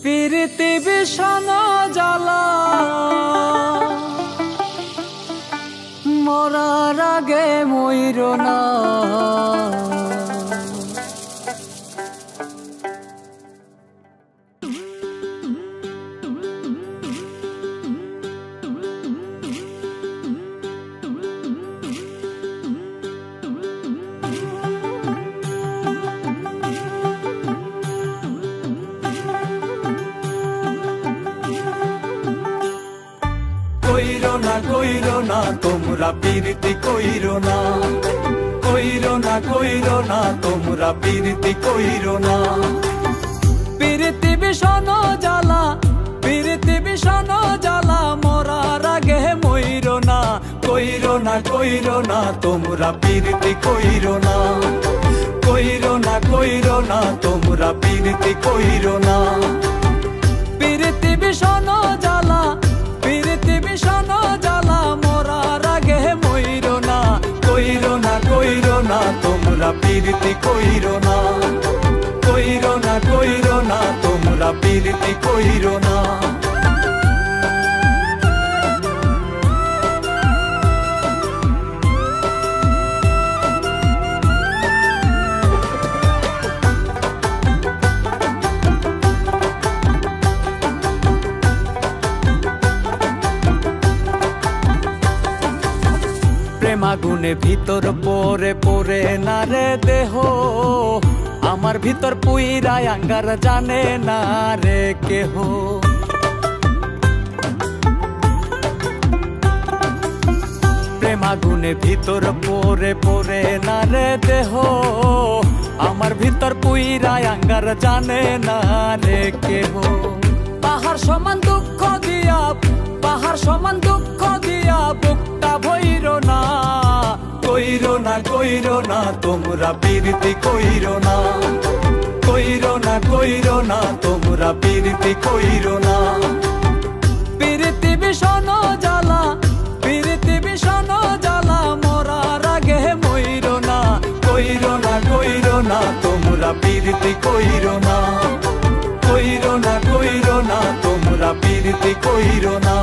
প্রীতি বিষণ জ্বালা মরার আগে মইর না। কইরো না তোমরা প্রীতি কইরো না, কইরো না তোমরা প্রীতি কইরো না। প্রীতি বিষণ জ্বালা, প্রীতি বিষণ জ্বালা মরার আগে মইর না। কইরো না তোমরা প্রীতি কইরো না, কইরো না তোমরা প্রীতি কইরো না। প্রীতি বিষণ জ্বালা, প্রীতি বিষণ জ্বালা মরার আগে মইর না। কইরো না তোমরা প্রীতি কইরো না, কইরো না তোমরা প্রীতি কইরো না। প্রেমাগুনে ভিতর পরে পরে না রে দেহ, আমার ভিতর পুইরায় আঙ্গার জানে না রে কেহ। প্রেমাগুনে ভিতর পরে পরে না রে দেহ, আমার ভিতর পুইরায় আঙ্গার জানে না রে কেহ। পাহাড় সমান দুঃখ দিয়া, পাহাড় সমান দুঃখ দিয়া বুকটা ভইর না। কইরো না তোমরা প্রীতি কইরো না, কইরো না তোমরা প্রীতি কইরো না। প্রীতি বিষণ জ্বালা, প্রীতি বিষণ জ্বালা মরার আগে মইর না। কইরো না তোমরা প্রীতি কইরো না, কইরো না তোমরা প্রীতি কইরো না।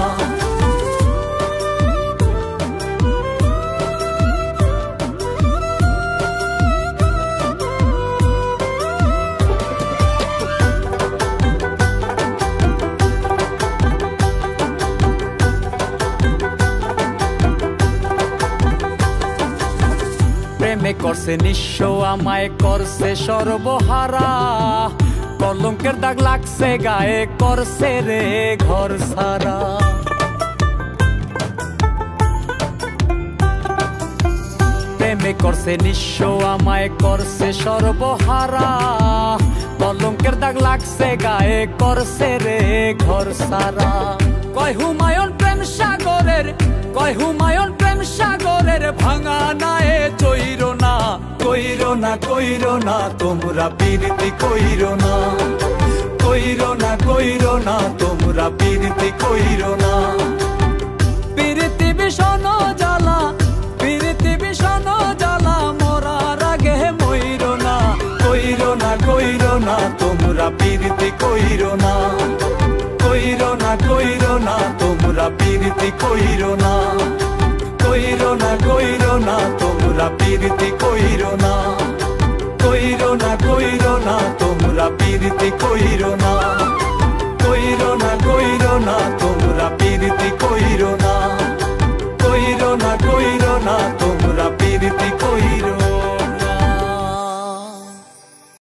প্রেমে করছে নিঃস্ব আমায় করছে সর্বহারা, কলঙ্কের দাগ লাগছে গায়ে করছে রে ঘর সারা। প্রেমে করছে নিঃস্ব আমায় করছে সর্বহারা, কলঙ্কের দাগ লাগছে গায়ে করছে রে ঘর সারা। কয় হুমায়ুন প্রেম সাগরের, কয় হুমায়ুন প্রেম সাগরের ভাঙা নায়ে চইর না। কইরো না তোমরা প্রীতি কইরো না, কইরো না তোমরা প্রীতি কইরো না। প্রীতি বিষণ জ্বালা, প্রীতি বিষণ জ্বালা মরার আগে মইর না। কইরো না তোমরা প্রীতি কইরো না, কইরো না তোমরা প্রীতি কইরো না। কইরো না তোমরা প্রীতি কইরো না, কইরো না তোমরা প্রীতি কইরো না। কইরো না